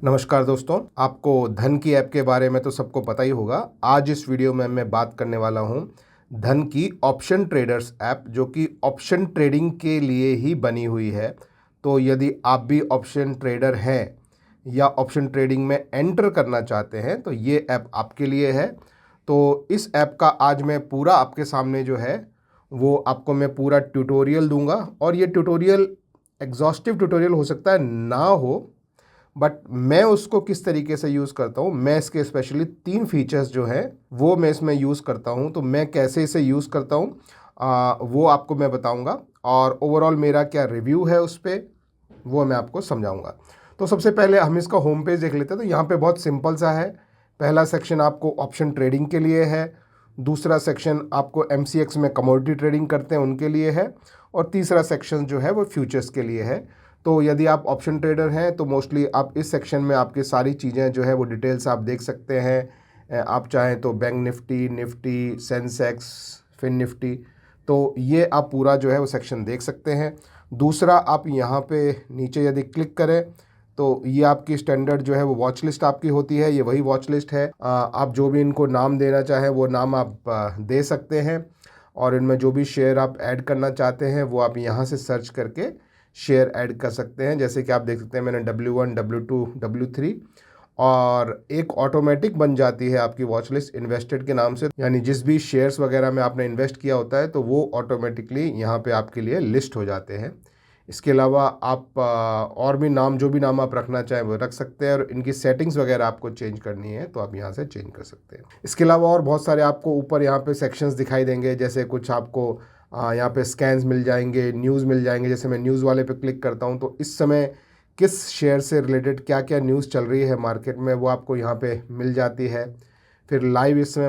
नमस्कार दोस्तों, आपको धन की ऐप के बारे में तो सबको पता ही होगा। आज इस वीडियो में मैं बात करने वाला हूं धन की ऑप्शन ट्रेडर्स ऐप, जो कि ऑप्शन ट्रेडिंग के लिए ही बनी हुई है। तो यदि आप भी ऑप्शन ट्रेडर हैं या ऑप्शन ट्रेडिंग में एंटर करना चाहते हैं तो ये ऐप आपके लिए है। तो इस ऐप का आज मैं पूरा आपके सामने जो है वो आपको मैं पूरा ट्यूटोरियल दूंगा, और ये ट्यूटोरियल एग्जॉस्टिव ट्यूटोरियल हो सकता है ना हो, बट मैं उसको किस तरीके से यूज़ करता हूँ, मैं इसके स्पेशली 3 फीचर्स जो हैं वो मैं इसमें यूज़ करता हूँ। तो मैं कैसे इसे यूज़ करता हूँ वो आपको मैं बताऊँगा, और ओवरऑल मेरा क्या रिव्यू है उस पर वो मैं आपको समझाऊँगा। तो सबसे पहले हम इसका होम पेज देख लेते हैं। तो यहाँ पे बहुत सिंपल सा है। पहला सेक्शन आपको ऑप्शन ट्रेडिंग के लिए है, दूसरा सेक्शन आपको MCX में कमोडिटी ट्रेडिंग करते हैं उनके लिए है, और तीसरा सेक्शन जो है वो फ्यूचर्स के लिए है। तो यदि आप ऑप्शन ट्रेडर हैं तो मोस्टली आप इस सेक्शन में आपकी सारी चीज़ें जो है वो डिटेल्स आप देख सकते हैं। आप चाहें तो bank Nifty, Sensex, fin Nifty, तो ये आप पूरा जो है वो सेक्शन देख सकते हैं। दूसरा, आप यहाँ पे नीचे यदि क्लिक करें तो ये आपकी स्टैंडर्ड जो है वो वॉच लिस्ट आपकी होती है। ये वही वॉच लिस्ट है। आप जो भी इनको नाम देना चाहें वो नाम आप दे सकते हैं, और इनमें जो भी शेयर आप ऐड करना चाहते हैं वो आप यहाँ से सर्च करके शेयर ऐड कर सकते हैं। जैसे कि आप देख सकते हैं मैंने W1, W2, W3, और एक ऑटोमेटिक बन जाती है आपकी वॉच लिस्ट इन्वेस्टेड के नाम से, यानी जिस भी शेयर्स वगैरह में आपने इन्वेस्ट किया होता है तो वो ऑटोमेटिकली यहाँ पे आपके लिए लिस्ट हो जाते हैं। इसके अलावा आप और भी नाम, जो भी नाम आप रखना चाहें वो रख सकते हैं, और इनकी सेटिंग्स वगैरह आपको चेंज करनी है तो आप यहाँ से चेंज कर सकते हैं। इसके अलावा और बहुत सारे आपको ऊपर यहाँ पे सेक्शंस दिखाई देंगे, जैसे कुछ आपको यहाँ पे स्कैन्स मिल जाएंगे, न्यूज़ मिल जाएंगे। जैसे मैं न्यूज़ वाले पे क्लिक करता हूँ तो इस समय किस शेयर से रिलेटेड क्या क्या न्यूज़ चल रही है मार्केट में वो आपको यहाँ पे मिल जाती है। फिर लाइव इस समय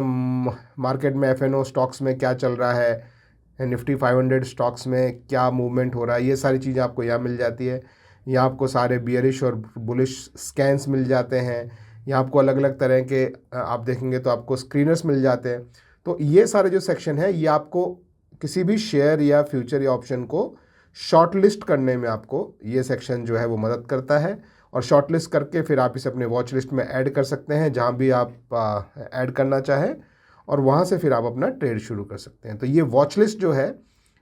मार्केट में FNO स्टॉक्स में क्या चल रहा है, निफ्टी 500 स्टॉक्स में क्या मूवमेंट हो रहा है, ये सारी चीज़ें आपको यहाँ मिल जाती है। यहाँ आपको सारे बियरिश और बुलिश स्कैन्स मिल जाते हैं। यहाँ आपको अलग अलग तरह के आप देखेंगे तो आपको स्क्रीनर्स मिल जाते हैं। तो ये सारे जो सेक्शन है ये आपको किसी भी शेयर या फ्यूचर या ऑप्शन को शॉर्ट लिस्ट करने में आपको ये सेक्शन जो है वो मदद करता है, और शॉर्ट लिस्ट करके फिर आप इसे अपने वॉच लिस्ट में ऐड कर सकते हैं जहाँ भी आप ऐड करना चाहें, और वहाँ से फिर आप अपना ट्रेड शुरू कर सकते हैं। तो ये वॉच लिस्ट जो है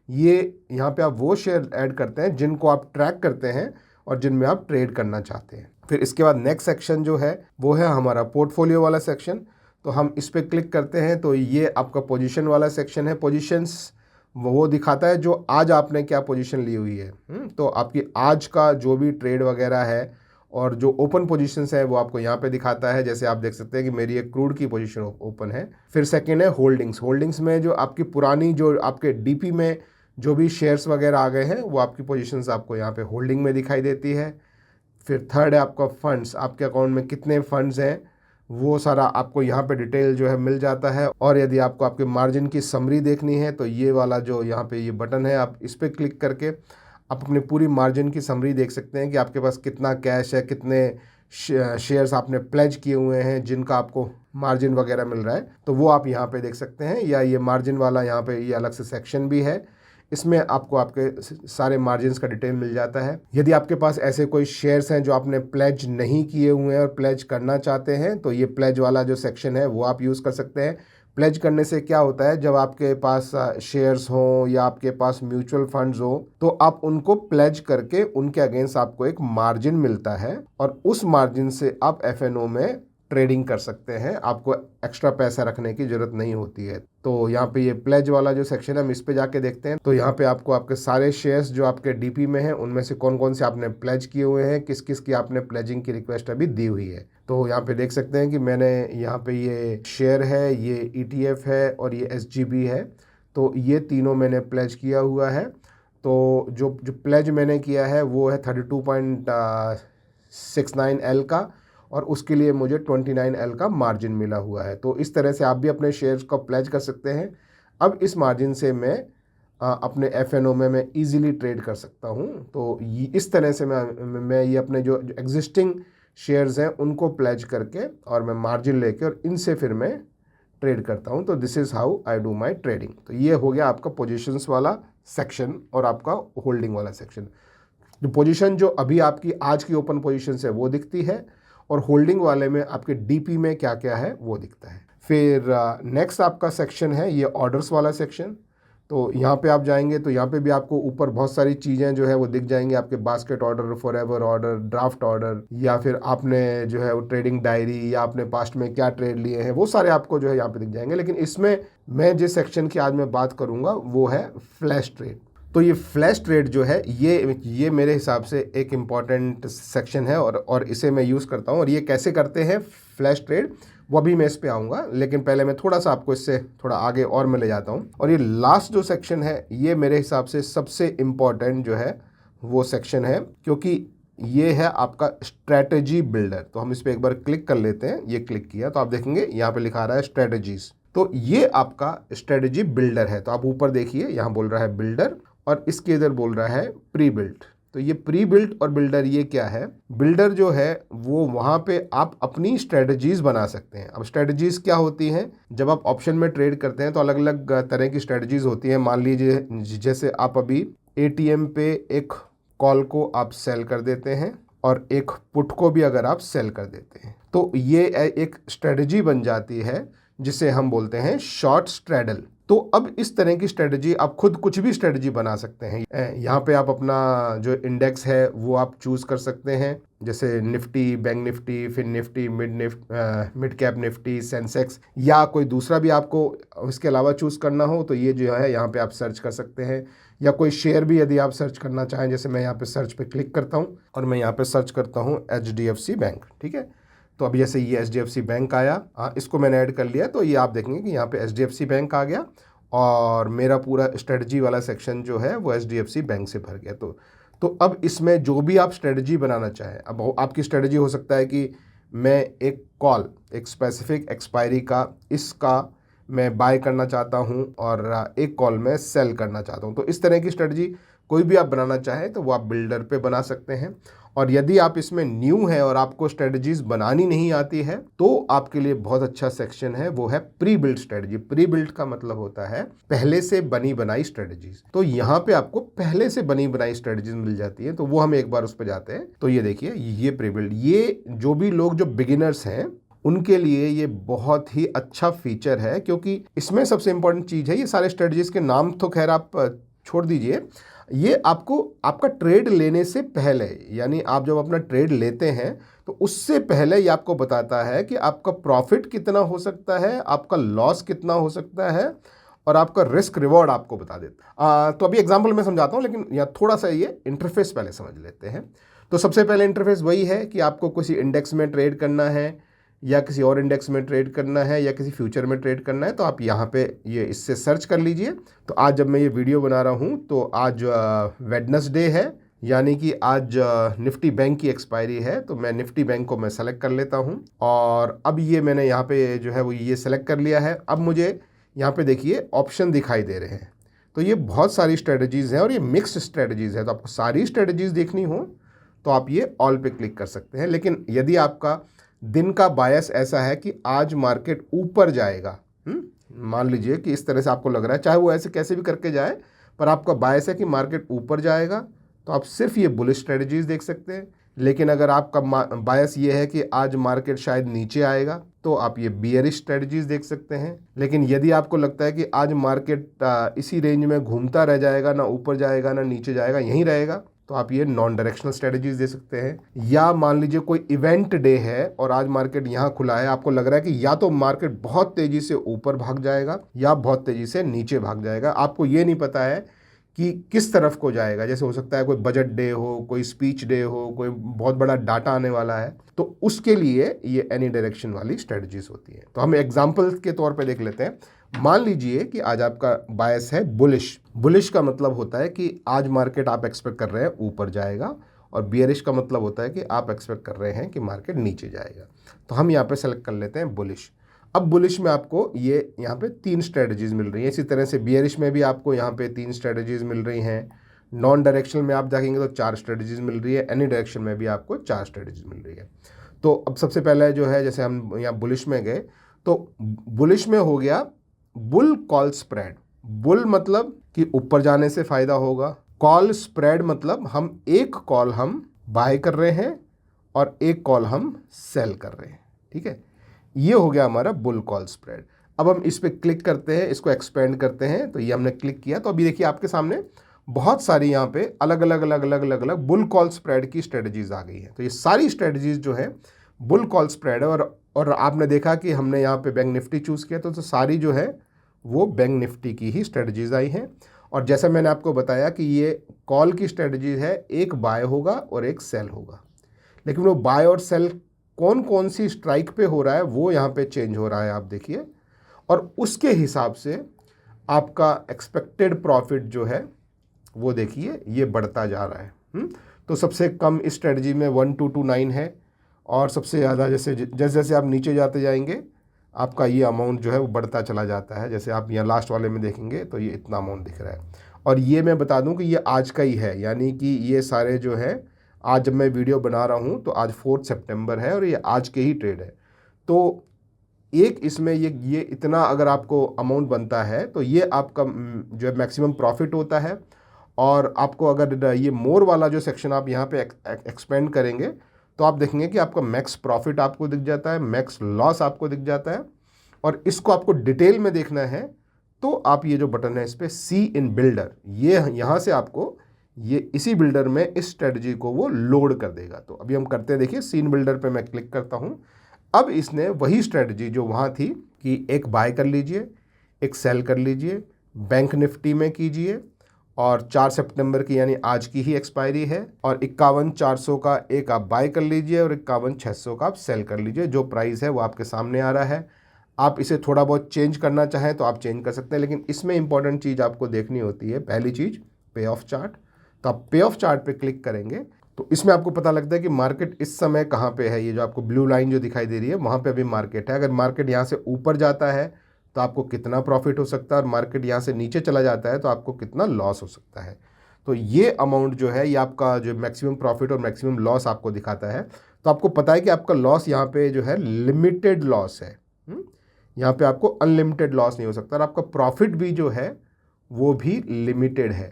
ये यहाँ पे आप वो शेयर ऐड करते हैं जिनको आप ट्रैक करते हैं और जिनमें आप ट्रेड करना चाहते हैं। फिर इसके बाद नेक्स्ट सेक्शन जो है वो है हमारा पोर्टफोलियो वाला सेक्शन। तो हम इस पर क्लिक करते हैं तो ये आपका पोजीशन वाला सेक्शन है। पोजीशंस वो दिखाता है जो आज आपने क्या पोजीशन ली हुई है। तो आपकी आज का जो भी ट्रेड वगैरह है, और जो ओपन पोजीशंस है वो आपको यहाँ पे दिखाता है। जैसे आप देख सकते हैं कि मेरी एक क्रूड की पोजीशन ओपन है। फिर सेकंड है होल्डिंग्स। होल्डिंग्स में जो आपकी पुरानी, जो आपके DP में जो भी शेयर्स वगैरह आ गए हैं वो आपकी पोजीशंस आपको यहाँ पे होल्डिंग में दिखाई देती है। फिर थर्ड है आपका फंड्स, आपके अकाउंट में कितने फंड्स हैं वो सारा आपको यहाँ पे डिटेल जो है मिल जाता है। और यदि आपको आपके मार्जिन की समरी देखनी है तो ये वाला जो यहाँ पे ये बटन है, आप इस पर क्लिक करके आप अपनी पूरी मार्जिन की समरी देख सकते हैं कि आपके पास कितना कैश है, कितने शेयर्स आपने प्लेज किए हुए हैं जिनका आपको मार्जिन वगैरह मिल रहा है, तो वो आप यहाँ पे देख सकते हैं। या ये मार्जिन वाला यहाँ पे ये अलग से सेक्शन भी है, इसमें आपको आपके सारे मार्जिन्स का डिटेल मिल जाता है। यदि आपके पास ऐसे कोई शेयर्स हैं जो आपने प्लेज नहीं किए हुए हैं और प्लेज करना चाहते हैं तो ये प्लेज वाला जो सेक्शन है वो आप यूज़ कर सकते हैं। प्लेज करने से क्या होता है, जब आपके पास शेयर्स हों या आपके पास म्यूचुअल फंड्स हो तो आप उनको प्लेज करके उनके अगेंस्ट आपको एक मार्जिन मिलता है, और उस मार्जिन से आप FNO में ट्रेडिंग कर सकते हैं। आपको एक्स्ट्रा पैसा रखने की ज़रूरत नहीं होती है। तो यहाँ पे ये प्लेज वाला जो सेक्शन है हम इस पे जाके देखते हैं। तो यहाँ पे आपको आपके सारे शेयर्स जो आपके DP में हैं उनमें से कौन कौन से आपने प्लेज किए हुए हैं, किस किस की आपने प्लेजिंग की रिक्वेस्ट अभी दी हुई है। तो यहाँ पे देख सकते हैं कि मैंने यहाँ पे ये शेयर है, ये ETF है और ये SGB है। तो ये तीनों मैंने प्लेज किया हुआ है। तो जो प्लेज मैंने किया है वो है 32.69L का, और उसके लिए मुझे 29L का मार्जिन मिला हुआ है। तो इस तरह से आप भी अपने शेयर्स को प्लेज कर सकते हैं। अब इस मार्जिन से मैं अपने FNO में मैं इजीली ट्रेड कर सकता हूं। तो इस तरह से मैं ये अपने जो एग्जिस्टिंग शेयर्स हैं उनको प्लेज करके और मैं मार्जिन लेके और इनसे फिर मैं ट्रेड करता हूं। तो this is how I do my trading. तो ये हो गया आपका पोजिशंस वाला सेक्शन और आपका होल्डिंग वाला सेक्शन। जो पोजीशन जो अभी आपकी आज की ओपन पोजीशन है वो दिखती है, और होल्डिंग वाले में आपके डीपी में क्या क्या है वो दिखता है। फिर नेक्स्ट आपका सेक्शन है ये ऑर्डर्स वाला सेक्शन। तो यहाँ पे आप जाएंगे तो यहाँ पे भी आपको ऊपर बहुत सारी चीज़ें जो है वो दिख जाएंगी, आपके basket order, forever order, draft order, या फिर आपने जो है वो ट्रेडिंग डायरी, या आपने पास्ट में क्या ट्रेड लिए हैं, वो सारे आपको जो है यहाँ पे दिख जाएंगे। लेकिन इसमें मैं जिस सेक्शन की आज मैं बात करूँगा वो है फ्लैश ट्रेड। तो ये फ्लैश ट्रेड जो है ये मेरे हिसाब से एक इम्पॉर्टेंट सेक्शन है और इसे मैं यूज़ करता हूँ। और ये कैसे करते हैं फ्लैश ट्रेड वो भी मैं इस पे आऊँगा, लेकिन पहले मैं थोड़ा सा आपको इससे थोड़ा आगे और मैं ले जाता हूँ। और ये लास्ट जो सेक्शन है ये मेरे हिसाब से सबसे इम्पॉर्टेंट जो है वो सेक्शन है, क्योंकि ये है आपका स्ट्रैटेजी बिल्डर। तो हम इस पर एक बार क्लिक कर लेते हैं। ये क्लिक किया तो आप देखेंगे यहाँ पे लिखा रहा है स्ट्रैटेजीज। तो ये आपका स्ट्रैटेजी बिल्डर है। तो आप ऊपर देखिए यहाँ बोल रहा है बिल्डर और इसके इधर बोल रहा है प्री बिल्ड। तो ये प्री बिल्ड और बिल्डर ये क्या है? बिल्डर जो है वो वहाँ पे आप अपनी स्ट्रेटजीज बना सकते हैं। अब स्ट्रेटजीज क्या होती हैं? जब आप ऑप्शन में ट्रेड करते हैं तो अलग अलग तरह की स्ट्रेटजीज होती हैं। मान लीजिए जैसे आप अभी एटीएम पे एक कॉल को आप सेल कर देते हैं और एक पुट को भी अगर आप सेल कर देते हैं तो ये एक स्ट्रेटजी बन जाती है जिसे हम बोलते हैं शॉर्ट स्ट्रैडल। तो अब इस तरह की स्ट्रेटजी आप खुद कुछ भी स्ट्रेटजी बना सकते हैं। यहाँ पे आप अपना जो इंडेक्स है वो आप चूज़ कर सकते हैं, जैसे Nifty, bank Nifty, fin Nifty, mid cap Nifty, Sensex, या कोई दूसरा भी आपको इसके अलावा चूज़ करना हो तो ये जो है यहाँ पे आप सर्च कर सकते हैं। या कोई शेयर भी यदि आप सर्च करना चाहें, जैसे मैं यहाँ पे सर्च पे क्लिक करता हूँ और मैं यहाँ पे सर्च करता हूँ HDFC बैंक। ठीक है, तो अभी जैसे ये HDFC बैंक आया, इसको मैंने ऐड कर लिया तो ये आप देखेंगे कि यहाँ पे HDFC बैंक आ गया और मेरा पूरा स्ट्रेटजी वाला सेक्शन जो है वो HDFC बैंक से भर गया। तो अब इसमें जो भी आप स्ट्रेटजी बनाना चाहें, अब आपकी स्ट्रेटजी हो सकता है कि मैं एक कॉल, एक स्पेसिफिक एक्सपायरी का, इसका मैं बाय करना चाहता हूं और एक कॉल में सेल करना चाहता हूं। तो इस तरह की स्ट्रेटजी कोई भी आप बनाना चाहें तो वो आप बिल्डर पे बना सकते हैं। और यदि आप इसमें न्यू हैं और आपको स्ट्रेटजीज बनानी नहीं आती है तो आपके लिए बहुत अच्छा सेक्शन है, वो है pre build strategy. Pre build का मतलब होता है पहले से बनी बनाई स्ट्रेटजीज। तो यहाँ पे आपको पहले से बनी बनाई स्ट्रेटजीज मिल जाती है। तो वो हम एक बार उस पर जाते हैं। तो ये देखिए ये प्री बिल्ड, ये जो भी लोग जो बिगिनर्स हैं उनके लिए ये बहुत ही अच्छा फीचर है, क्योंकि इसमें सबसे इंपॉर्टेंट चीज़ है, ये सारे स्ट्रेटजीज के नाम तो खैर आप छोड़ दीजिए, ये आपको आपका ट्रेड लेने से पहले, यानी आप जब अपना ट्रेड लेते हैं तो उससे पहले ये आपको बताता है कि आपका प्रॉफिट कितना हो सकता है, आपका लॉस कितना हो सकता है और आपका रिस्क रिवॉर्ड आपको बता देता है। तो अभी एग्जांपल मैं समझाता हूँ, लेकिन यहाँ थोड़ा सा ये इंटरफेस पहले समझ लेते हैं। तो सबसे पहले इंटरफेस वही है कि आपको किसी इंडेक्स में ट्रेड करना है या किसी और इंडेक्स में ट्रेड करना है या किसी फ्यूचर में ट्रेड करना है, तो आप यहाँ पे ये इससे सर्च कर लीजिए। तो आज जब मैं ये वीडियो बना रहा हूँ तो आज वेडनेसडे है, यानी कि आज निफ्टी बैंक की एक्सपायरी है। तो मैं निफ्टी बैंक को मैं सेलेक्ट कर लेता हूँ और अब ये मैंने यहाँ पे जो है वो ये सेलेक्ट कर लिया है। अब मुझे यहाँ पे देखिए ऑप्शन दिखाई दे रहे हैं। तो ये बहुत सारी स्ट्रेटजीज़ हैं और ये मिक्स्ड स्ट्रेटजीज़ है। तो आपको सारी स्ट्रेटजीज़ देखनी हो तो आप ये ऑल पे क्लिक कर सकते हैं। लेकिन यदि आपका दिन का बायस ऐसा है कि आज मार्केट ऊपर जाएगा, मान लीजिए कि इस तरह से आपको लग रहा है, चाहे वो ऐसे कैसे भी करके जाए, पर आपका बायस है कि मार्केट ऊपर जाएगा, तो आप सिर्फ ये बुलिश स्ट्रेटजीज देख सकते हैं। लेकिन अगर आपका बायस ये है कि आज मार्केट शायद नीचे आएगा तो आप ये बियरिश स्ट्रेटजीज देख सकते हैं। लेकिन यदि आपको लगता है कि आज मार्केट इसी रेंज में घूमता रह जाएगा, ना ऊपर जाएगा ना नीचे जाएगा, यहीं रहेगा, तो आप ये नॉन डायरेक्शनल स्ट्रेटजीज दे सकते हैं। या मान लीजिए कोई इवेंट डे है और आज मार्केट यहाँ खुला है, आपको लग रहा है कि या तो मार्केट बहुत तेजी से ऊपर भाग जाएगा या बहुत तेजी से नीचे भाग जाएगा, आपको ये नहीं पता है कि किस तरफ को जाएगा। जैसे हो सकता है कोई बजट डे हो, कोई स्पीच डे हो, कोई बहुत बड़ा डाटा आने वाला है, तो उसके लिए ये एनी डायरेक्शन वाली स्ट्रेटजीज होती है। तो हम एग्जाम्पल के तौर पे देख लेते हैं। मान लीजिए कि आज आपका बायस है बुलिश। बुलिश का मतलब होता है कि आज मार्केट आप एक्सपेक्ट कर रहे हैं ऊपर जाएगा, और बियरिश का मतलब होता है कि आप एक्सपेक्ट कर रहे हैं कि मार्केट नीचे जाएगा। तो हम यहाँ पे सेलेक्ट कर लेते हैं बुलिश। अब बुलिश में आपको ये यहाँ पे 3 स्ट्रेटजीज मिल रही हैं। इसी तरह से बियरिश में भी आपको यहाँ पे 3 स्ट्रेटजीज मिल रही हैं। नॉन डायरेक्शनल में आप देखेंगे तो 4 स्ट्रेटजीज मिल रही है। एनी डायरेक्शन में भी आपको 4 स्ट्रेटजीज मिल रही है। तो अब सबसे पहले जो है, जैसे हम यहाँ बुलिश में गए तो बुलिश में हो गया बुल कॉल स्प्रेड। बुल मतलब कि ऊपर जाने से फ़ायदा होगा, कॉल स्प्रेड मतलब हम एक कॉल हम बाय कर रहे हैं और एक कॉल हम सेल कर रहे हैं। ठीक है, ये हो गया हमारा बुल कॉल स्प्रेड। अब हम इस पर क्लिक करते हैं, इसको एक्सपेंड करते हैं, तो ये हमने क्लिक किया तो अभी देखिए आपके सामने बहुत सारी यहाँ पे अलग अलग बुल कॉल स्प्रेड की स्ट्रेटजीज आ गई हैं। तो ये सारी स्ट्रेटजीज जो है बुल कॉल स्प्रेड है, और आपने देखा कि हमने यहाँ पे बैंक निफ्टी चूज़ किया तो सारी जो है वो बैंक निफ्टी की ही स्ट्रेटजीज आई हैं। और जैसे मैंने आपको बताया कि ये कॉल की स्ट्रेटजी है, एक बाय होगा और एक सेल होगा, लेकिन वो बाय और सेल कौन कौन सी स्ट्राइक पे हो रहा है वो यहाँ पे चेंज हो रहा है, आप देखिए, और उसके हिसाब से आपका एक्सपेक्टेड प्रॉफिट जो है वो देखिए ये बढ़ता जा रहा है। तो सबसे कम इस स्ट्रेटजी में 1229 है, और सबसे ज़्यादा जैसे जैसे आप नीचे जाते जाएंगे आपका ये अमाउंट जो है वो बढ़ता चला जाता है। जैसे आप यहाँ लास्ट वाले में देखेंगे तो ये इतना अमाउंट दिख रहा है, और ये मैं बता दूं कि ये आज का ही है, यानी कि ये सारे जो है आज जब मैं वीडियो बना रहा हूँ तो आज 4 सितंबर है और ये आज के ही ट्रेड है। तो एक इसमें ये इतना अगर आपको अमाउंट बनता है तो ये आपका जो है मैक्सिमम प्रॉफिट होता है। और आपको अगर ये मोर वाला जो सेक्शन आप यहाँ पे एक्सपेंड करेंगे तो आप देखेंगे कि आपका मैक्स प्रॉफिट आपको दिख जाता है, मैक्स लॉस आपको दिख जाता है। और इसको आपको डिटेल में देखना है तो आप ये जो बटन है इस पर सी इन बिल्डर, ये यहाँ से आपको ये इसी बिल्डर में इस स्ट्रेटजी को वो लोड कर देगा। तो अभी हम करते हैं, देखिए सीन बिल्डर पे मैं क्लिक करता हूँ। अब इसने वही स्ट्रेटजी जो वहाँ थी कि एक बाय कर लीजिए, एक सेल कर लीजिए, बैंक निफ्टी में कीजिए, और 4 सितंबर की यानी आज की ही एक्सपायरी है, और 51,400 का एक आप बाय कर लीजिए और 51,600 का आप सेल कर लीजिए। जो प्राइस है वो आपके सामने आ रहा है। आप इसे थोड़ा बहुत चेंज करना चाहें तो आप चेंज कर सकते हैं, लेकिन इसमें इंपॉर्टेंट चीज़ आपको देखनी होती है, पहली चीज़ पे ऑफ चार्ट। तो आप पे ऑफ चार्ट पे क्लिक करेंगे तो इसमें आपको पता लगता है कि मार्केट इस समय कहाँ पे है। ये जो आपको ब्लू लाइन जो दिखाई दे रही है वहाँ पे अभी मार्केट है। अगर मार्केट यहाँ से ऊपर जाता है तो आपको कितना प्रॉफिट हो सकता है, और मार्केट यहाँ से नीचे चला जाता है तो आपको कितना लॉस हो सकता है। तो ये अमाउंट जो है ये आपका जो मैक्सिमम प्रॉफिट और मैक्सिमम लॉस आपको दिखाता है। तो आपको पता है कि आपका लॉस यहाँ पे जो है लिमिटेड लॉस है, यहाँ पे आपको अनलिमिटेड लॉस नहीं हो सकता, और आपका प्रॉफिट भी जो है वो भी लिमिटेड है।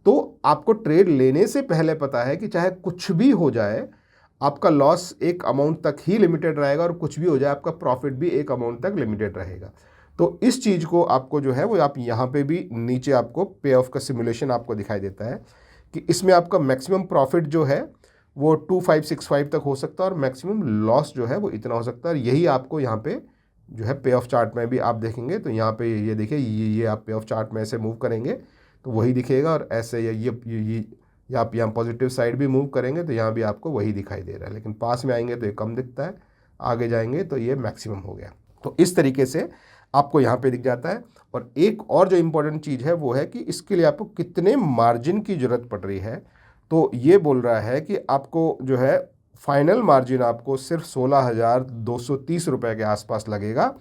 तो आपको ट्रेड लेने से पहले पता है कि चाहे कुछ भी हो जाए आपका लॉस एक अमाउंट तक ही लिमिटेड रहेगा, और कुछ भी हो जाए आपका प्रॉफिट भी एक अमाउंट तक लिमिटेड रहेगा। तो इस चीज़ को आपको जो है वो आप यहाँ पे भी नीचे आपको पे ऑफ का सिमुलेशन आपको दिखाई देता है कि इसमें आपका मैक्सिमम प्रॉफिट जो है वो 2565 तक हो सकता है, और मैक्सिमम लॉस जो है वो इतना हो सकता है। और यही आपको यहाँ पे जो है पे ऑफ चार्ट में भी आप देखेंगे तो यहाँ पे ये देखिए ये आप पे ऑफ चार्ट में ऐसे मूव करेंगे तो वही दिखेगा, और ऐसे ये आप यहाँ पॉजिटिव साइड भी मूव करेंगे तो यहाँ भी आपको वही दिखाई दे रहा है, लेकिन पास में आएंगे तो ये कम दिखता है, आगे जाएंगे तो ये मैक्सिमम हो गया। तो इस तरीके से आपको यहाँ पे दिख जाता है। और एक और जो इम्पोर्टेंट चीज़ है वो है कि इसके लिए आपको कितने मार्जिन की ज़रूरत पड़ रही है। तो ये बोल रहा है कि आपको जो है फाइनल मार्जिन आपको सिर्फ 16,230 रुपये के आसपास लगेगा।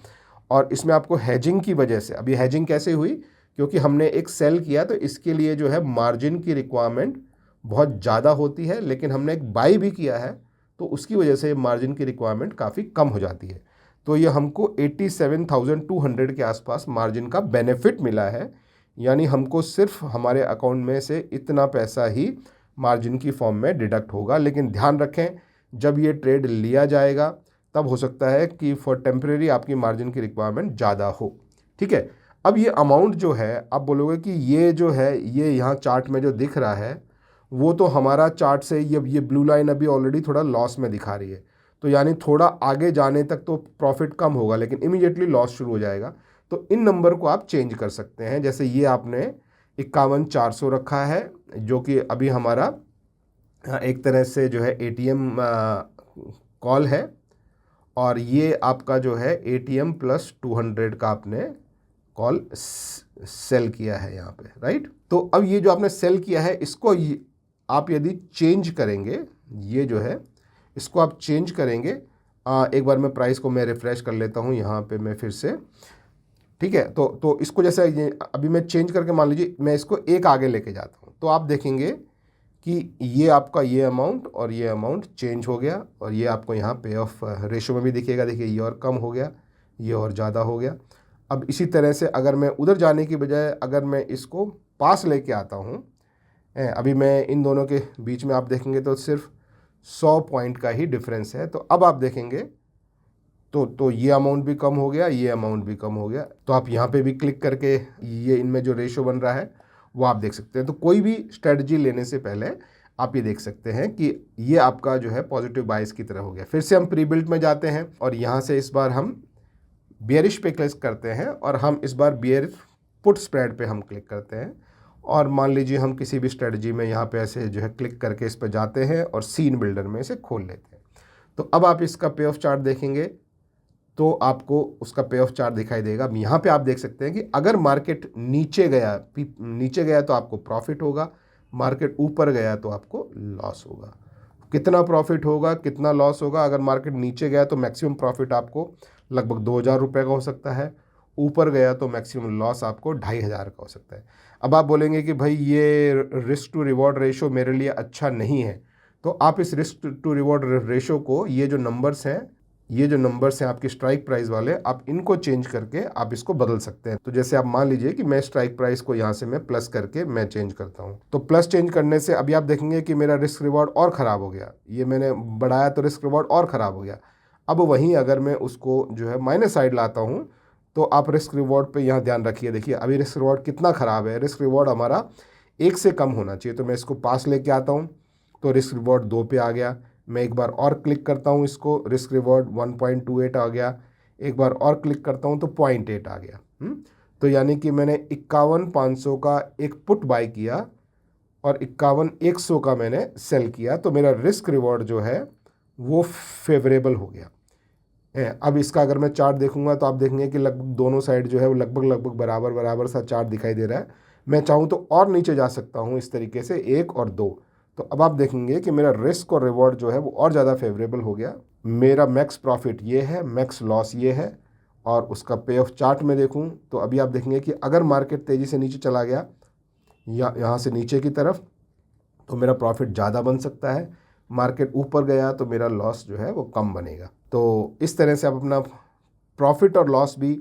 और इसमें आपको हैजिंग की वजह से, अभी हैजिंग कैसे हुई, क्योंकि हमने एक सेल किया तो इसके लिए जो है मार्जिन की रिक्वायरमेंट बहुत ज़्यादा होती है, लेकिन हमने एक बाई भी किया है तो उसकी वजह से मार्जिन की रिक्वायरमेंट काफ़ी कम हो जाती है। तो ये हमको 87,200 के आसपास मार्जिन का बेनिफिट मिला है, यानी हमको सिर्फ हमारे अकाउंट में से इतना पैसा ही मार्जिन की फॉर्म में डिडक्ट होगा। लेकिन ध्यान रखें, जब ये ट्रेड लिया जाएगा तब हो सकता है कि फॉर टेम्परेरी आपकी मार्जिन की रिक्वायरमेंट ज़्यादा हो। ठीक है, अब ये अमाउंट जो है आप बोलोगे कि ये जो है ये यहाँ चार्ट में जो दिख रहा है वो तो हमारा चार्ट से ये ब्लू लाइन अभी ऑलरेडी थोड़ा लॉस में दिखा रही है, तो यानी थोड़ा आगे जाने तक तो प्रॉफिट कम होगा लेकिन इमीडिएटली लॉस शुरू हो जाएगा। तो इन नंबर को आप चेंज कर सकते हैं, जैसे ये आपने 51,400 रखा है जो कि अभी हमारा एक तरह से जो है एटीएम कॉल है, और ये आपका जो है एटीएम प्लस 200 का आपने कॉल सेल किया है यहाँ पे, राइट। तो अब ये जो आपने सेल किया है इसको आप यदि चेंज करेंगे, ये जो है इसको आप चेंज करेंगे, एक बार मैं प्राइस को मैं रिफ़्रेश कर लेता हूँ यहाँ पे मैं फिर से, ठीक है। तो इसको जैसे ये अभी मैं चेंज करके मान लीजिए मैं इसको एक आगे लेके जाता हूँ तो आप देखेंगे कि ये आपका ये अमाउंट और ये अमाउंट चेंज हो गया, और ये आपको यहाँ पे ऑफ रेशो में भी दिखेगा, देखिए ये और कम हो गया, ये और ज़्यादा हो गया। अब इसी तरह से अगर मैं उधर जाने की बजाय अगर मैं इसको पास लेके आता हूँ, अभी मैं इन दोनों के बीच में आप देखेंगे तो सिर्फ 100 पॉइंट का ही डिफरेंस है। तो अब आप देखेंगे तो ये अमाउंट भी कम हो गया, ये अमाउंट भी कम हो गया। तो आप यहाँ पे भी क्लिक करके ये इनमें जो रेशो बन रहा है वो आप देख सकते हैं। तो कोई भी स्ट्रेटजी लेने से पहले आप ये देख सकते हैं कि ये आपका जो है पॉजिटिव बायस की तरह हो गया। फिर से हम प्री बिल्ट में जाते हैं और यहाँ से इस बार हम बियरिश पे क्लिक करते हैं और हम इस बार बियर पुट स्प्रेड पे हम क्लिक करते हैं और मान लीजिए हम किसी भी स्ट्रेटजी में यहाँ पे ऐसे जो है क्लिक करके इस पर जाते हैं और सीन बिल्डर में इसे खोल लेते हैं। तो अब आप इसका पे ऑफ चार्ट देखेंगे तो आपको उसका पे ऑफ चार्ट दिखाई देगा। यहाँ पे आप देख सकते हैं कि अगर मार्केट नीचे गया तो आपको प्रॉफिट होगा, मार्केट ऊपर गया तो आपको लॉस होगा। कितना प्रॉफिट होगा, कितना लॉस होगा? अगर मार्केट नीचे गया तो मैक्सिमम प्रॉफिट आपको लगभग 2000 रुपये का हो सकता है, ऊपर गया तो मैक्सिमम लॉस आपको 2500 का हो सकता है। अब आप बोलेंगे कि भाई ये रिस्क टू रिवॉर्ड रेशो मेरे लिए अच्छा नहीं है, तो आप इस रिस्क टू रिवॉर्ड रेशो को ये जो नंबर्स हैं आपकी स्ट्राइक प्राइस वाले, आप इनको चेंज करके आप इसको बदल सकते हैं। तो जैसे आप मान लीजिए कि मैं स्ट्राइक प्राइस को यहाँ से मैं प्लस करके मैं चेंज करता हूँ, तो प्लस चेंज करने से अभी आप देखेंगे कि मेरा रिस्क रिवॉर्ड और ख़राब हो गया। ये मैंने बढ़ाया तो रिस्क रिवॉर्ड और ख़राब हो गया। अब वहीं अगर मैं उसको जो है माइनस साइड लाता हूँ तो आप रिस्क रिवॉर्ड पे यहाँ ध्यान रखिए। देखिए अभी रिस्क रिवॉर्ड कितना ख़राब है, रिस्क रिवॉर्ड हमारा 1 से कम होना चाहिए। तो मैं इसको पास लेके आता हूँ तो रिस्क रिवॉर्ड 2 पे आ गया। मैं एक बार और क्लिक करता हूँ इसको, रिस्क रिवॉर्ड 1.28 आ गया। एक बार और क्लिक करता हूँ तो 0.8 आ गया। तो यानी कि मैंने 51,500 का एक पुट बाय किया और 51,100 का मैंने सेल किया, तो मेरा रिस्क रिवॉर्ड जो है वो फेवरेबल हो गया है। अब इसका अगर मैं चार्ट देखूंगा तो आप देखेंगे कि लगभग दोनों साइड जो है वो लगभग बराबर सा चार्ट दिखाई दे रहा है। मैं चाहूँ तो और नीचे जा सकता हूँ इस तरीके से 1 और 2। तो अब आप देखेंगे कि मेरा रिस्क और रिवॉर्ड जो है वो और ज़्यादा फेवरेबल हो गया। मेरा मैक्स प्रॉफिट ये है, मैक्स लॉस ये है। और उसका पे ऑफ चार्ट में देखूँ तो अभी आप देखेंगे कि अगर मार्केट तेज़ी से नीचे चला गया या यहाँ से नीचे की तरफ तो मेरा प्रॉफिट ज़्यादा बन सकता है, मार्केट ऊपर गया तो मेरा लॉस जो है वो कम बनेगा। तो इस तरह से आप अपना प्रॉफिट और लॉस भी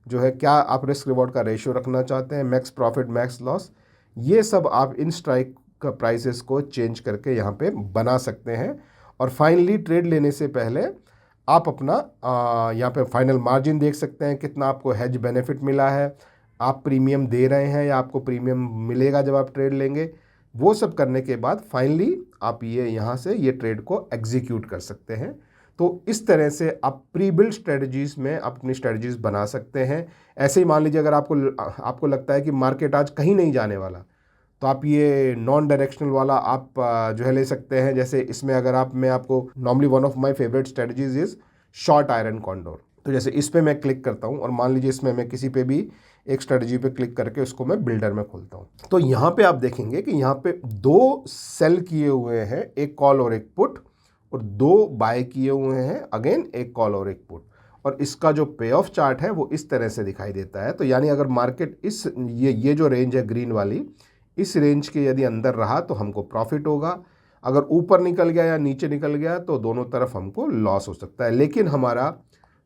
जो है, क्या आप रिस्क रिवॉर्ड का रेशियो रखना चाहते हैं, मैक्स प्रॉफिट मैक्स लॉस, ये सब आप इन स्ट्राइक का प्राइसेस को चेंज करके यहाँ पे बना सकते हैं। और फाइनली ट्रेड लेने से पहले आप अपना यहाँ पे फाइनल मार्जिन देख सकते हैं, कितना आपको हेज बेनिफिट मिला है, आप प्रीमियम दे रहे हैं या आपको प्रीमियम मिलेगा जब आप ट्रेड लेंगे। वो सब करने के बाद फाइनली आप ये यहाँ से ये ट्रेड को एग्जीक्यूट कर सकते हैं। तो इस तरह से आप प्री बिल्ड स्ट्रेटजीज़ में अपनी स्ट्रेटजीज़ बना सकते हैं। ऐसे ही मान लीजिए अगर आपको लगता है कि मार्केट आज कहीं नहीं जाने वाला, तो आप ये नॉन डायरेक्शनल वाला आप जो है ले सकते हैं। जैसे इसमें अगर मैं आपको normally one of my favourite strategies is short iron condor. तो जैसे इस पर मैं क्लिक करता हूँ और मान लीजिए इसमें मैं किसी पे भी एक स्ट्रेटजी पे क्लिक करके उसको मैं बिल्डर में खोलता हूँ, तो यहाँ पे आप देखेंगे कि यहाँ पे 2 सेल किए हुए हैं, एक कॉल और एक पुट, और 2 बाय किए हुए हैं अगेन एक कॉल और एक पुट। और इसका जो पे ऑफ चार्ट है वो इस तरह से दिखाई देता है। तो यानी अगर मार्केट ये जो रेंज है ग्रीन वाली, इस रेंज के यदि अंदर रहा तो हमको प्रॉफिट होगा, अगर ऊपर निकल गया या नीचे निकल गया तो दोनों तरफ हमको लॉस हो सकता है। लेकिन हमारा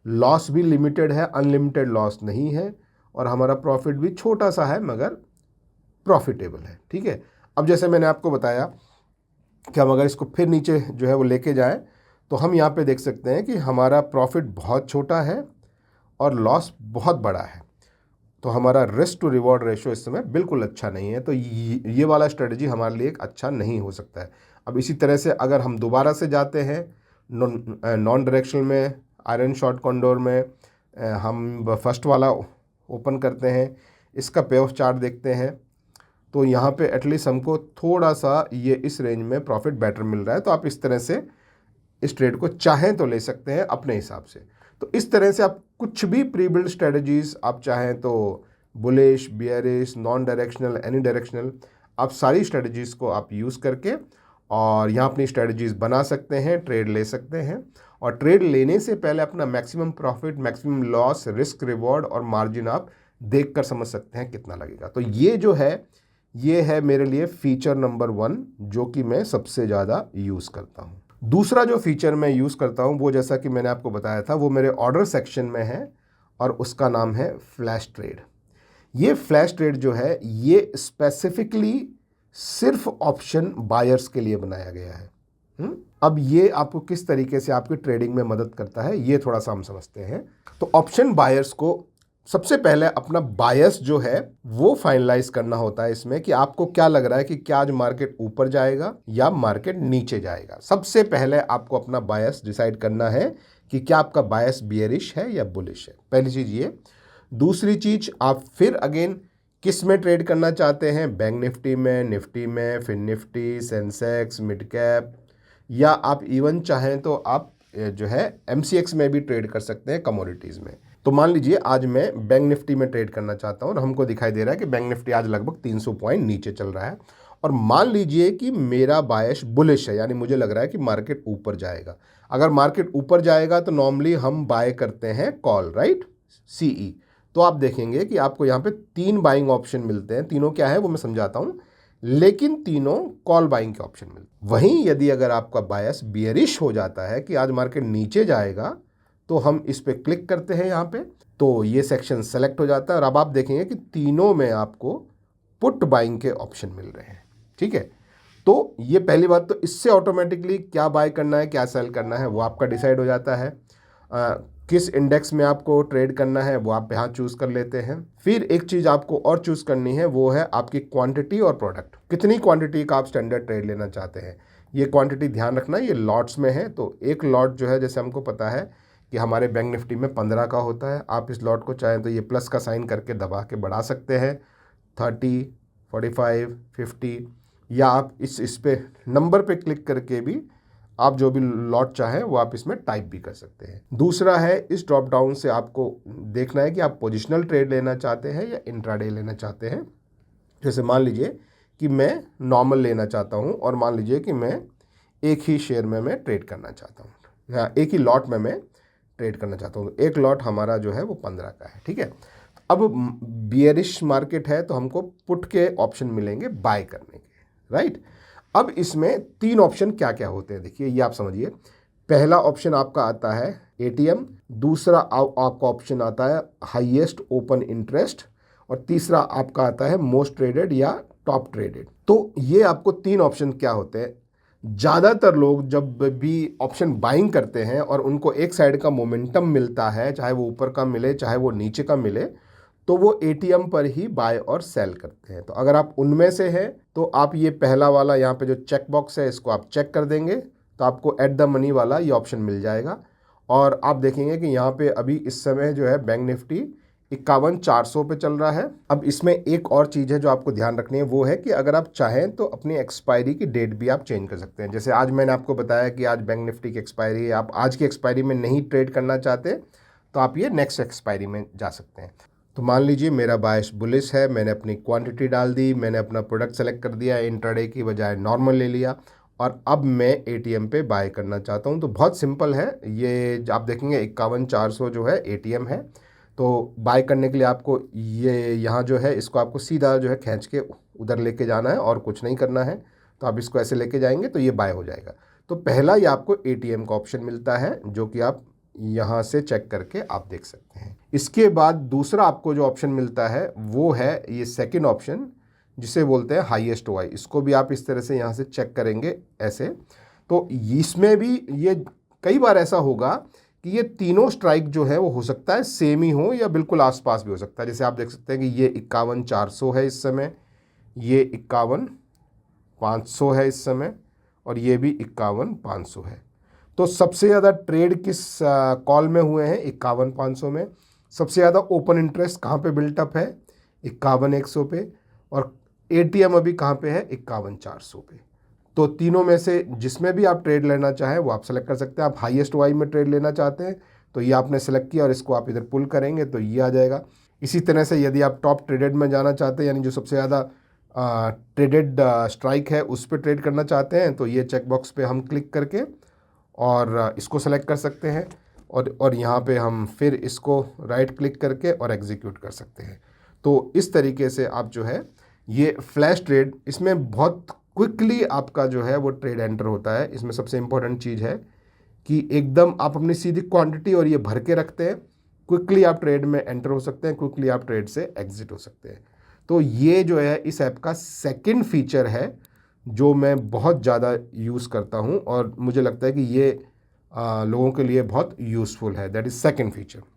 लॉस भी लिमिटेड है, अनलिमिटेड लॉस नहीं है, और हमारा प्रॉफिट भी छोटा सा है मगर प्रॉफिटेबल है। ठीक है, अब जैसे मैंने आपको बताया कि हम अगर इसको फिर नीचे जो है वो लेके जाएं तो हम यहाँ पे देख सकते हैं कि हमारा प्रॉफिट बहुत छोटा है और लॉस बहुत बड़ा है। तो हमारा रिस्क टू रिवॉर्ड रेशो इस समय बिल्कुल अच्छा नहीं है। तो ये वाला स्ट्रेटजी हमारे लिए एक अच्छा नहीं हो सकता है। अब इसी तरह से अगर हम दोबारा से जाते हैं नॉन डायरेक्शनल में, आयरन शॉर्ट कॉन्डोर में, हम फर्स्ट वाला ओपन करते हैं, इसका पे ऑफ चार्ट देखते हैं, तो यहाँ पे एटलीस्ट हमको थोड़ा सा ये इस रेंज में प्रॉफिट बेटर मिल रहा है। तो आप इस तरह से इस ट्रेड को चाहें तो ले सकते हैं अपने हिसाब से। तो इस तरह से आप कुछ भी प्री बिल्ड स्ट्रेटजीज आप चाहें तो bullish, bearish, non directional, any directional, आप सारी स्ट्रेटजीज़ को आप यूज़ करके और यहाँ अपनी स्ट्रेटजीज़ बना सकते हैं, ट्रेड ले सकते हैं। और ट्रेड लेने से पहले अपना maximum profit, maximum loss, risk reward और मार्जिन आप देख कर समझ सकते हैं कितना लगेगा। तो ये है मेरे लिए फीचर नंबर 1 जो कि मैं सबसे ज़्यादा यूज़ करता हूँ। दूसरा जो फीचर मैं यूज़ करता हूँ वो, जैसा कि मैंने आपको बताया था, वो मेरे ऑर्डर सेक्शन में है और उसका नाम है फ्लैश ट्रेड। ये फ्लैश ट्रेड जो है ये स्पेसिफिकली सिर्फ ऑप्शन बायर्स के लिए बनाया गया है। अब ये आपको किस तरीके से आपकी ट्रेडिंग में मदद करता है ये थोड़ा सा हम समझते हैं। तो ऑप्शन बायर्स को सबसे पहले अपना बायस जो है वो फाइनलाइज करना होता है इसमें, कि आपको क्या लग रहा है कि क्या आज मार्केट ऊपर जाएगा या मार्केट नीचे जाएगा। सबसे पहले आपको अपना बायस डिसाइड करना है कि क्या आपका बायस बियरिश है या बुलिश है, पहली चीज ये। दूसरी चीज, आप फिर अगेन किस में ट्रेड करना चाहते हैं, बैंक निफ्टी में, निफ्टी में, fin Nifty, Sensex, mid cap, या आप इवन चाहें तो आप जो है MCX में भी ट्रेड कर सकते हैं, कमोडिटीज़ में। तो मान लीजिए आज मैं बैंक निफ्टी में ट्रेड करना चाहता हूँ और हमको दिखाई दे रहा है कि बैंक निफ्टी आज लगभग 300 पॉइंट नीचे चल रहा है, और मान लीजिए कि मेरा बायस बुलिश है, यानी मुझे लग रहा है कि मार्केट ऊपर जाएगा। अगर मार्केट ऊपर जाएगा तो नॉर्मली हम बाय करते हैं कॉल, राइट, CE। तो आप देखेंगे कि आपको यहाँ पे 3 बाइंग ऑप्शन मिलते हैं। तीनों क्या है वो मैं समझाता हूँ, लेकिन तीनों कॉल बाइंग के ऑप्शन मिलते हैं। वहीं यदि अगर आपका बायस बियरिश हो जाता है कि आज मार्केट नीचे जाएगा, तो हम इस पे क्लिक करते हैं यहाँ पे, तो ये सेक्शन सेलेक्ट हो जाता है और अब आप देखेंगे कि तीनों में आपको पुट बाइंग के ऑप्शन मिल रहे हैं। ठीक है, तो ये पहली बात। तो इससे ऑटोमेटिकली क्या बाय करना है क्या सेल करना है वो आपका डिसाइड हो जाता है। किस इंडेक्स में आपको ट्रेड करना है वो आप यहाँ चूज़ कर लेते हैं। फिर एक चीज़ आपको और चूज़ करनी है, वो है आपकी क्वांटिटी और प्रोडक्ट। कितनी क्वांटिटी का आप स्टैंडर्ड ट्रेड लेना चाहते हैं, ये क्वांटिटी ध्यान रखना, ये लॉट्स में है। तो एक लॉट जो है, जैसे हमको पता है कि हमारे बैंक निफ्टी में 15 का होता है, आप इस लॉट को चाहें तो ये प्लस का साइन करके दबा के बढ़ा सकते हैं 30, 45, 50, या आप इस पे नंबर पे क्लिक करके भी आप जो भी लॉट चाहें वो आप इसमें टाइप भी कर सकते हैं। दूसरा है, इस ड्रॉप डाउन से आपको देखना है कि आप पोजिशनल ट्रेड लेना चाहते हैं या इंट्राडे लेना चाहते हैं। जैसे मान लीजिए कि मैं नॉर्मल लेना चाहता हूं, और मान लीजिए कि मैं एक ही शेयर में मैं ट्रेड करना चाहता हूं, हाँ एक ही लॉट में मैं ट्रेड करना चाहता हूं। तो एक लॉट हमारा जो है वो 15 का है। ठीक है, अब बियरिश मार्केट है तो हमको पुट के ऑप्शन मिलेंगे बाय करने के, राइट। अब इसमें 3 ऑप्शन क्या क्या होते हैं देखिए, ये आप समझिए। पहला ऑप्शन आपका आता है ATM, दूसरा आपका ऑप्शन आता है हाईएस्ट ओपन इंटरेस्ट, और तीसरा आपका आता है मोस्ट ट्रेडेड या टॉप ट्रेडेड। तो ये आपको 3 ऑप्शन क्या होते हैं। ज़्यादातर लोग जब भी ऑप्शन बाइंग करते हैं और उनको एक साइड का मोमेंटम मिलता है, चाहे वो ऊपर का मिले चाहे वो नीचे का मिले, तो वो ATM पर ही बाय और सेल करते हैं। तो अगर आप उनमें से हैं तो आप ये पहला वाला यहाँ पे जो चेक बॉक्स है इसको आप चेक कर देंगे, तो आपको एट द मनी वाला ये ऑप्शन मिल जाएगा। और आप देखेंगे कि यहाँ पे अभी इस समय जो है बैंक निफ्टी 51,400 पे चल रहा है। अब इसमें एक और चीज़ है जो आपको ध्यान रखनी है, वो है कि अगर आप चाहें तो अपनी एक्सपायरी की डेट भी आप चेंज कर सकते हैं। जैसे आज मैंने आपको बताया कि आज बैंक निफ्टी की एक्सपायरी है, आप आज की एक्सपायरी में नहीं ट्रेड करना चाहते तो आप ये नेक्स्ट एक्सपायरी में जा सकते हैं। तो मान लीजिए मेरा बायस बुलिश है, मैंने अपनी क्वांटिटी डाल दी, मैंने अपना प्रोडक्ट सेलेक्ट कर दिया, इंट्राडे की बजाय नॉर्मल ले लिया, और अब मैं ATM पे बाय करना चाहता हूँ। तो बहुत सिंपल है, ये आप देखेंगे 51,400 जो है ATM है। तो बाय करने के लिए आपको ये यहाँ जो है इसको आपको सीधा जो है खींच के उधर लेके जाना है और कुछ नहीं करना है। तो आप इसको ऐसे लेके जाएंगे तो ये बाय हो जाएगा। तो पहला ये आपको ATM का ऑप्शन मिलता है जो कि आप यहाँ से चेक करके आप देख सकते हैं। इसके बाद दूसरा आपको जो ऑप्शन मिलता है वो है ये सेकंड ऑप्शन, जिसे बोलते हैं हाईएस्ट OI। इसको भी आप इस तरह से यहाँ से चेक करेंगे ऐसे। तो इसमें भी ये कई बार ऐसा होगा कि ये तीनों स्ट्राइक जो है वो हो सकता है सेम ही हो या बिल्कुल आसपास भी हो सकता है। जैसे आप देख सकते हैं कि ये 51,400 है इस समय, ये 51,500 है इस समय, और ये भी 51,500 है। तो सबसे ज़्यादा ट्रेड किस कॉल में हुए हैं, 51,500 में। सबसे ज़्यादा ओपन इंटरेस्ट कहाँ पे बिल्टअप है, 51,100 पे, और ATM अभी कहाँ पे है, 51,400 पे। तो तीनों में से जिसमें भी आप ट्रेड लेना चाहें वो आप सेलेक्ट कर सकते हैं। आप हाईएस्ट OI में ट्रेड लेना चाहते हैं तो ये आपने सेलेक्ट किया और इसको आप इधर पुल करेंगे तो ये आ जाएगा। इसी तरह से यदि आप टॉप ट्रेडेड में जाना चाहते हैं, यानी जो सबसे ज़्यादा ट्रेडेड स्ट्राइक है उस पर ट्रेड करना चाहते हैं, तो ये चेक बॉक्स पे हम क्लिक करके और इसको सेलेक्ट कर सकते हैं, और यहाँ पे हम फिर इसको राइट क्लिक करके और एग्जीक्यूट कर सकते हैं। तो इस तरीके से आप जो है ये फ्लैश ट्रेड, इसमें बहुत क्विकली आपका जो है वो ट्रेड एंटर होता है। इसमें सबसे इम्पोर्टेंट चीज़ है कि एकदम आप अपनी सीधी क्वांटिटी और ये भर के रखते हैं, क्विकली आप ट्रेड में एंटर हो सकते हैं, क्विकली आप ट्रेड से एग्जिट हो सकते हैं। तो ये जो है इस ऐप का सेकंड फीचर है जो मैं बहुत ज़्यादा यूज़ करता हूँ और मुझे लगता है कि ये लोगों के लिए बहुत यूज़फुल है। That is second feature.